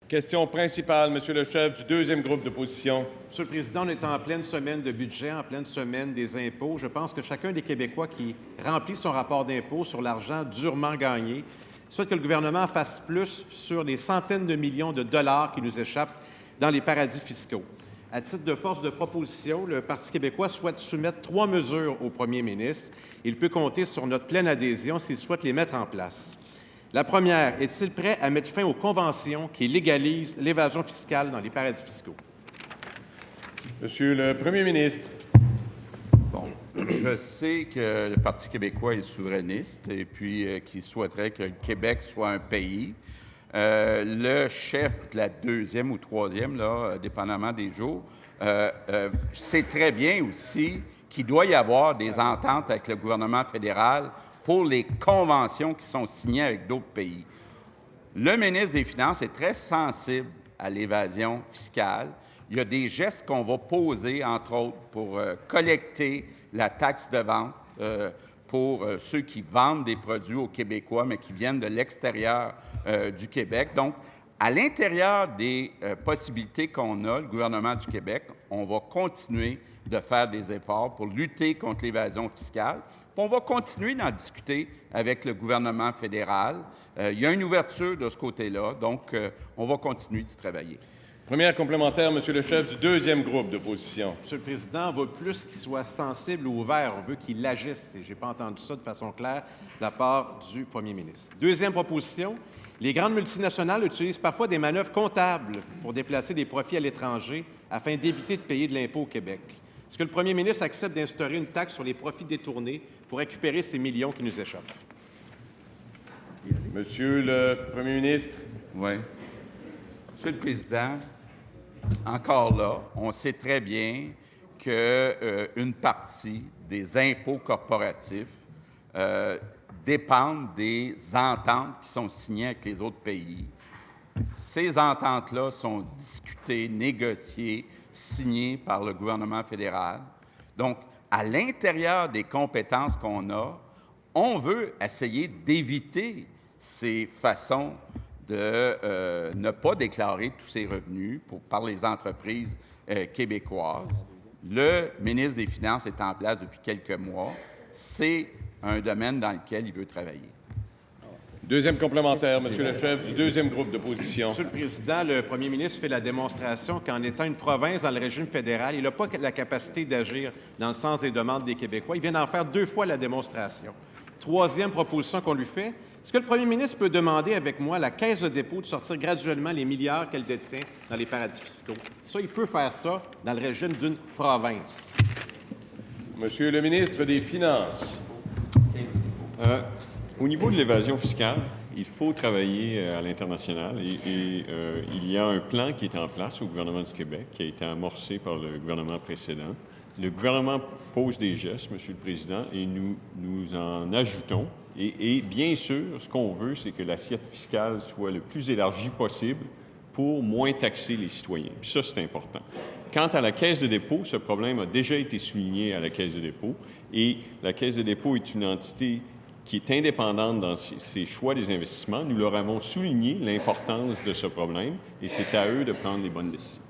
Question principale, Monsieur le chef du deuxième groupe d'opposition. Monsieur le Président, on est en pleine semaine de budget, en pleine semaine des impôts. Je pense que chacun des Québécois qui remplit son rapport d'impôt sur l'argent durement gagné souhaite que le gouvernement fasse plus sur les centaines de millions de dollars qui nous échappent dans les paradis fiscaux. À titre de force de proposition, le Parti québécois souhaite soumettre 3 mesures au premier ministre. Il peut compter sur notre pleine adhésion s'il souhaite les mettre en place. La première, est-il prêt à mettre fin aux conventions qui légalisent l'évasion fiscale dans les paradis fiscaux? Monsieur le premier ministre. Bon, je sais que le Parti québécois est souverainiste et puis qu'il souhaiterait que le Québec soit un pays. Le chef de la deuxième ou troisième, là, dépendamment des jours, sait très bien aussi qu'il doit y avoir des ententes avec le gouvernement fédéral pour les conventions qui sont signées avec d'autres pays. Le ministre des Finances est très sensible à l'évasion fiscale. Il y a des gestes qu'on va poser, entre autres, pour collecter la taxe de vente pour ceux qui vendent des produits aux Québécois, mais qui viennent de l'extérieur du Québec. Donc, à l'intérieur des possibilités qu'on a, le gouvernement du Québec, on va continuer de faire des efforts pour lutter contre l'évasion fiscale. Puis on va continuer d'en discuter avec le gouvernement fédéral. Il y a une ouverture de ce côté-là, donc on va continuer d'y travailler. Première complémentaire, Monsieur le chef du deuxième groupe d'opposition. Monsieur le Président, on veut plus qu'il soit sensible ou ouvert. On veut qu'il agisse. Et je n'ai pas entendu ça de façon claire de la part du premier ministre. Deuxième proposition, les grandes multinationales utilisent parfois des manœuvres comptables pour déplacer des profits à l'étranger afin d'éviter de payer de l'impôt au Québec. Est-ce que le premier ministre accepte d'instaurer une taxe sur les profits détournés pour récupérer ces millions qui nous échappent? Monsieur le premier ministre. Oui. Monsieur le Président, encore là, on sait très bien qu'une partie des impôts corporatifs dépendent des ententes qui sont signées avec les autres pays. Ces ententes-là sont discutées, négociées, signées par le gouvernement fédéral. Donc, à l'intérieur des compétences qu'on a, on veut essayer d'éviter ces façons de ne pas déclarer tous ces revenus par les entreprises québécoises. Le ministre des Finances est en place depuis quelques mois. C'est un domaine dans lequel il veut travailler. Deuxième complémentaire, Monsieur le chef du deuxième groupe d'opposition. Monsieur le Président, le premier ministre fait la démonstration qu'en étant une province dans le régime fédéral, il n'a pas la capacité d'agir dans le sens des demandes des Québécois. Il vient d'en faire 2 fois la démonstration. Troisième proposition qu'on lui fait, est-ce que le premier ministre peut demander avec moi à la Caisse de dépôt de sortir graduellement les milliards qu'elle détient dans les paradis fiscaux? Ça, il peut faire ça dans le régime d'une province. Monsieur le ministre des Finances. Au niveau de l'évasion fiscale, il faut travailler à l'international et il y a un plan qui est en place au gouvernement du Québec, qui a été amorcé par le gouvernement précédent. Le gouvernement pose des gestes, Monsieur le Président, et nous en ajoutons. Et bien sûr, ce qu'on veut, c'est que l'assiette fiscale soit le plus élargie possible pour moins taxer les citoyens. Puis ça, c'est important. Quant à la Caisse de dépôt, ce problème a déjà été souligné à la Caisse de dépôt et la Caisse de dépôt est une entité qui est indépendante dans ses choix des investissements. Nous leur avons souligné l'importance de ce problème et c'est à eux de prendre les bonnes décisions.